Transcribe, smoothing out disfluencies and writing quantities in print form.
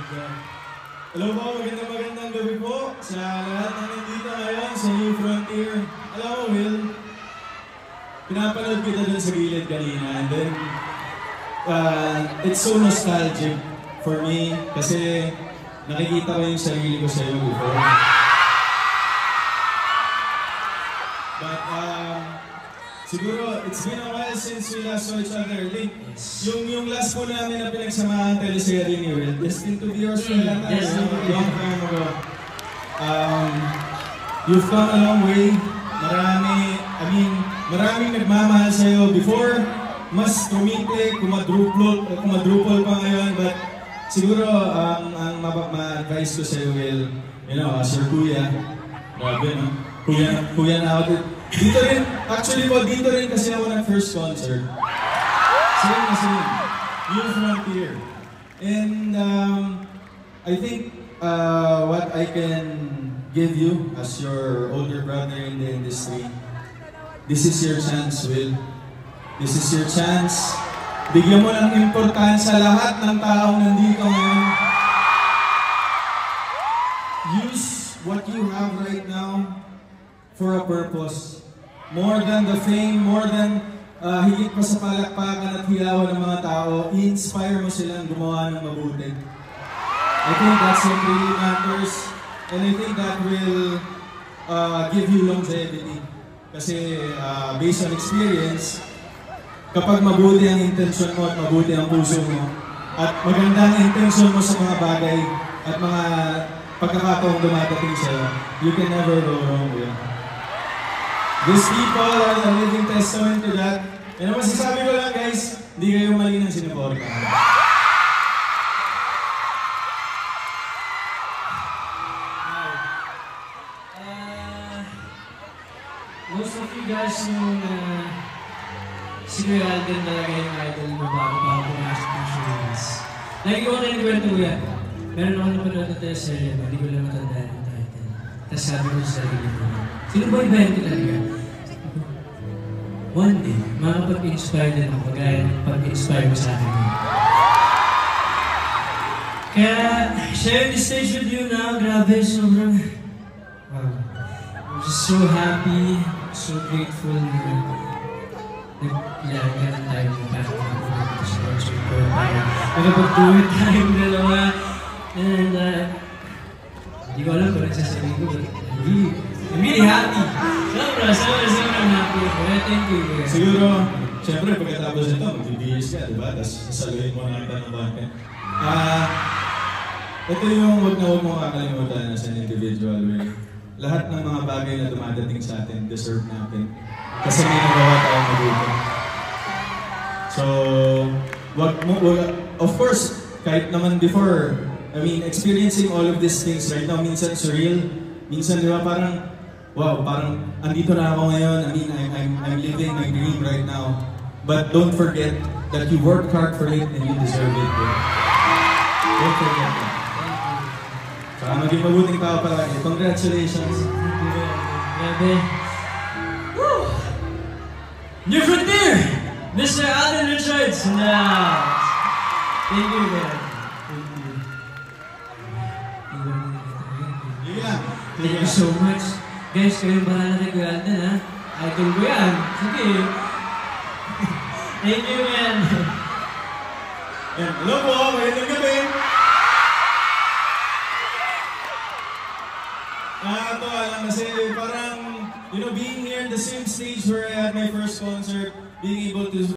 Hello po, magandang gabi po sa lahat na nandito ngayon sa New Frontier. Alam mo, Will, pinapanood kita dun sa gilid kanina, and then it's so nostalgic for me kasi nakikita ko yung sarili ko sa'yo before. But siguro, it's been a while since we last saw each other. Like, yung last po namin na pinagsamahan teleserye ni Will, Destined to be Yours na lang tayo, long time ago. You've come a long way. Maraming nagmamahal sa'yo before. Mas kumite, kumadrupol pa ngayon. But siguro, ang ma-advise ko sa'yo, Will, you know, as your kuya, grabe, no? Kuya na ako. Dito rin, actually po, dito rin kasi ako ng first concert. Same. New Frontier. And I think what I can give you as your older brother in the industry, this is your chance, Will. This is your chance. Bigyan mo ng importansya lahat ng taong nandito ngayon. Use what you have right now for a purpose. More than the fame, more than higit pa sa palakpakan at hilawan ng mga tao, i-inspire mo silang gumawa ng mabuti. I think that's what really matters, and I think that will give you longevity. Kasi based on experience, kapag mabuti ang intensyon mo at mabuti ang puso mo, at maganda ang intensyon mo sa mga bagay at mga pagkakataong dumadating sa'yo, you can never go wrong with it. These people are the living testament to that. And ang masasabi ko lang, guys, hindi kayo mali ng sinuporta. Most of you guys yung si Kuya Alden talaga yung idol mo bago pumasok ng showbiz. Lagi ko kayo nagkwento ko yan. Meron ako napanood na teleserye, hindi ko lang matandaan yung title. Tapos sabi ko sa sarili ko, sino ba ibahin ko talaga? One day, makapag-inspire din ako kagaya ng pag-inspire mo sa akin. Kaya, sharing the stage with you now, grabe, sobrang... I'm just so happy, so grateful na nagpilahan ka ng tayo mo para mag-sponsor ko. Nakapag-do-it tayong dalawa. And, hindi ko alam kung nagsasabi ko, but I'm really happy. Sobrang happy ako. Thank you. Siguro, syempre, pagkatapos nito, mag-BBS ka, diba? Tapos sasaluhin mo na ng content. Ito yung huwag mo kakalimutan as an individual way. Lahat ng mga bagay na dumadating sa atin, deserve natin. Kasi may nagawa tayo mabuti. So, of course, kahit naman before, experiencing all of these things right now, minsan surreal. Minsan, di ba, parang, wow, parang andito na ako ngayon. I'm living my dream right now. But don't forget that you worked hard for it and you deserve it. Don't forget that. Saka maging mabuting tao palagi. Congratulations. Grabe. Woo! New Frontier! Mr. Alden Richards in the house. Thank you, man. Thank you so much. Guys, kayo bahala kay Kuya Alden, ha? Idol ko yan. Sige. Thank you, man. Hello po, magandang gabi. Ito, alam kasi parang, being here in the same stage where I had my first concert, being able to